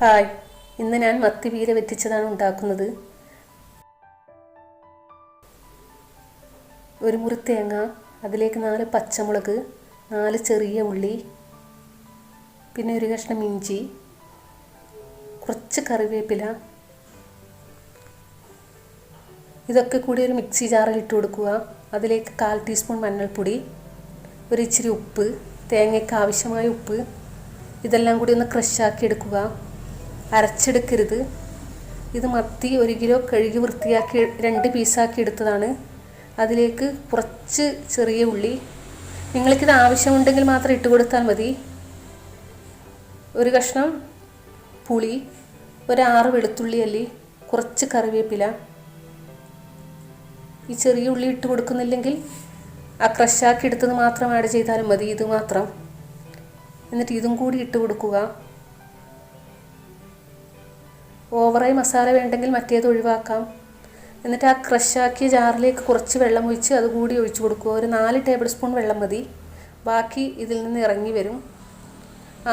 Hi, ഇന്ന് ഞാൻ മത്തി പീര വെറ്റിച്ചതാണ് ഉണ്ടാക്കുന്നത്. ഒരു മുറി തേങ്ങ, അതിലേക്ക് 4 പച്ചമുളക്, 4 ചെറിയ ഉള്ളി, പിന്നെ ഒരു കഷ്ണം ഇഞ്ചി, കുറച്ച് കറിവേപ്പില. ഇതൊക്കെ കൂടി ഒരു മിക്സി ജാറിൽ ഇട്ട് കൊടുക്കുക. അതിലേക്ക് 1/4 ടീസ്പൂൺ മഞ്ഞൾപ്പൊടി, ഒരു ഇച്ചിരി ഉപ്പ്, തേങ്ങയ്ക്ക് ആവശ്യമായ ഉപ്പ്, ഇതെല്ലാം കൂടി ഒന്ന് ക്രഷാക്കി എടുക്കുക. അരച്ചെടുക്കരുത്. ഇത് മത്തി 1 കിലോ കഴുകി വൃത്തിയാക്കി 2 പീസാക്കി എടുത്തതാണ്. അതിലേക്ക് കുറച്ച് ചെറിയ ഉള്ളി, നിങ്ങൾക്കിത് ആവശ്യമുണ്ടെങ്കിൽ മാത്രം ഇട്ട് കൊടുത്താൽ മതി. ഒരു കഷ്ണം പുളി, ഒരു 6 വെളുത്തുള്ളി അല്ലി, കുറച്ച് കറിവേപ്പില. ഈ ചെറിയ ഉള്ളി ഇട്ട് കൊടുക്കുന്നില്ലെങ്കിൽ ആ ക്രഷാക്കി എടുത്തത് മാത്രം ആഡ് ചെയ്താലും മതി, ഇത് മാത്രം. എന്നിട്ട് ഇതും കൂടി ഇട്ട് കൊടുക്കുക. ഓവറായി മസാല വേണ്ടെങ്കിൽ മറ്റേത് ഒഴിവാക്കാം. എന്നിട്ട് ആ ക്രഷാക്കിയ ജാറിലേക്ക് കുറച്ച് വെള്ളം ഒഴിച്ച് അതുകൂടി ഒഴിച്ചു കൊടുക്കുക. ഒരു 4 ടേബിൾ സ്പൂൺ വെള്ളം മതി. ബാക്കി ഇതിൽ നിന്ന് ഇറങ്ങി വരും.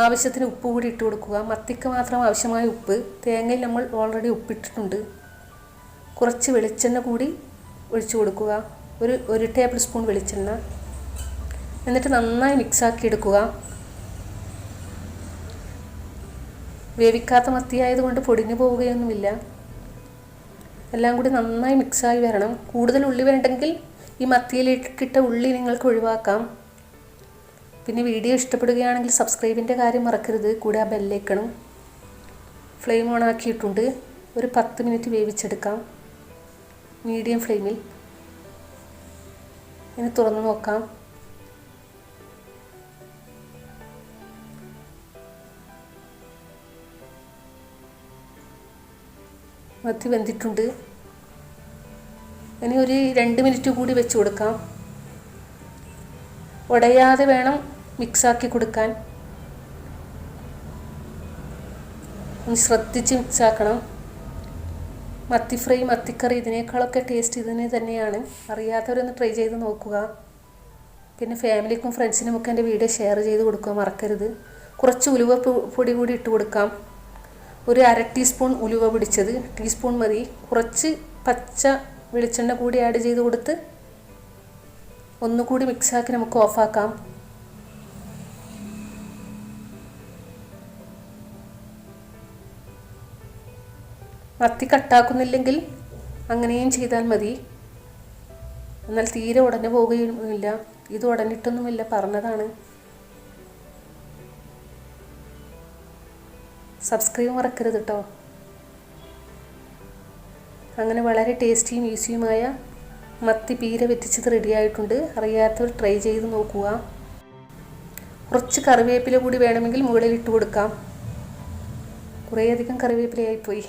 ആവശ്യത്തിന് ഉപ്പ് കൂടി ഇട്ട് കൊടുക്കുക. മത്തിക്ക് മാത്രം ആവശ്യമായ ഉപ്പ്. തേങ്ങയിൽ നമ്മൾ ഓൾറെഡി ഉപ്പിട്ടിട്ടുണ്ട്. കുറച്ച് വെളിച്ചെണ്ണ കൂടി ഒഴിച്ചു കൊടുക്കുക. ഒരു ടേബിൾ സ്പൂൺ വെളിച്ചെണ്ണ. എന്നിട്ട് നന്നായി മിക്സാക്കി എടുക്കുക. വേവിക്കാത്ത മത്തി ആയതുകൊണ്ട് പൊടിഞ്ഞു പോവുകയൊന്നുമില്ല. എല്ലാം കൂടി നന്നായി മിക്സായി വരണം. കൂടുതൽ ഉള്ളി വേണ്ടെങ്കിൽ ഈ മത്തിയിലിട്ടിട്ട ഉള്ളി നിങ്ങൾക്ക് ഒഴിവാക്കാം. പിന്നെ വീഡിയോ ഇഷ്ടപ്പെടുകയാണെങ്കിൽ സബ്സ്ക്രൈബിൻ്റെ കാര്യം മറക്കരുത്. കൂടെ ആ ബെല്ലൈക്കണും. ഫ്ലെയിം ഓൺ ആക്കിയിട്ടുണ്ട്. ഒരു 10 മിനിറ്റ് വേവിച്ചെടുക്കാം, മീഡിയം ഫ്ലെയിമിൽ. ഇനി തുറന്ന് നോക്കാം. മത്തി വെന്തിട്ടുണ്ട്. ഇനി ഒരു 2 മിനിറ്റ് കൂടി വെച്ച് കൊടുക്കാം. ഉടയാതെ വേണം മിക്സാക്കി കൊടുക്കാൻ. ഒന്ന് ശ്രദ്ധിച്ച് മിക്സാക്കണം. മത്തി ഫ്രൈ, മത്തിക്കറി ഇതിനേക്കാളൊക്കെ ടേസ്റ്റ് ഇതിന് തന്നെയാണ്. അറിയാത്തവരൊന്ന് ട്രൈ ചെയ്ത് നോക്കുക. പിന്നെ ഫാമിലിക്കും ഫ്രണ്ട്സിനുമൊക്കെ എൻ്റെ വീഡിയോ ഷെയർ ചെയ്ത് കൊടുക്കുക മറക്കരുത്. കുറച്ച് ഉലുവ പൊടി കൂടി ഇട്ട് കൊടുക്കാം. ഒരു 1/2 ടീസ്പൂൺ ഉലുവ പൊടിച്ചത്, ടീസ്പൂൺ മതി. കുറച്ച് പച്ച വെളിച്ചെണ്ണ കൂടി ആഡ് ചെയ്ത് കൊടുത്ത് ഒന്നുകൂടി മിക്സാക്കി നമുക്ക് ഓഫാക്കാം. മത്തി കട്ടാക്കുന്നില്ലെങ്കിൽ അങ്ങനെയും ചെയ്താൽ മതി. എന്നാൽ തീരെ ഉടനെ പോവുകയുമില്ല. ഇത് ഉടനിട്ടൊന്നുമില്ല, പറഞ്ഞതാണ്. സബ്സ്ക്രൈബ് മറക്കരുത് കേട്ടോ. അങ്ങനെ വളരെ ടേസ്റ്റിയും ഈസിയുമായ മത്തി പീര വെറ്റിച്ചത് റെഡിയായിട്ടുണ്ട്. അറിയാത്തവർ ട്രൈ ചെയ്ത് നോക്കുക. കുറച്ച് കറിവേപ്പില കൂടി വേണമെങ്കിൽ മുകളിൽ ഇട്ട് കൊടുക്കാം. കുറേയധികം കറിവേപ്പിലയായിപ്പോയി.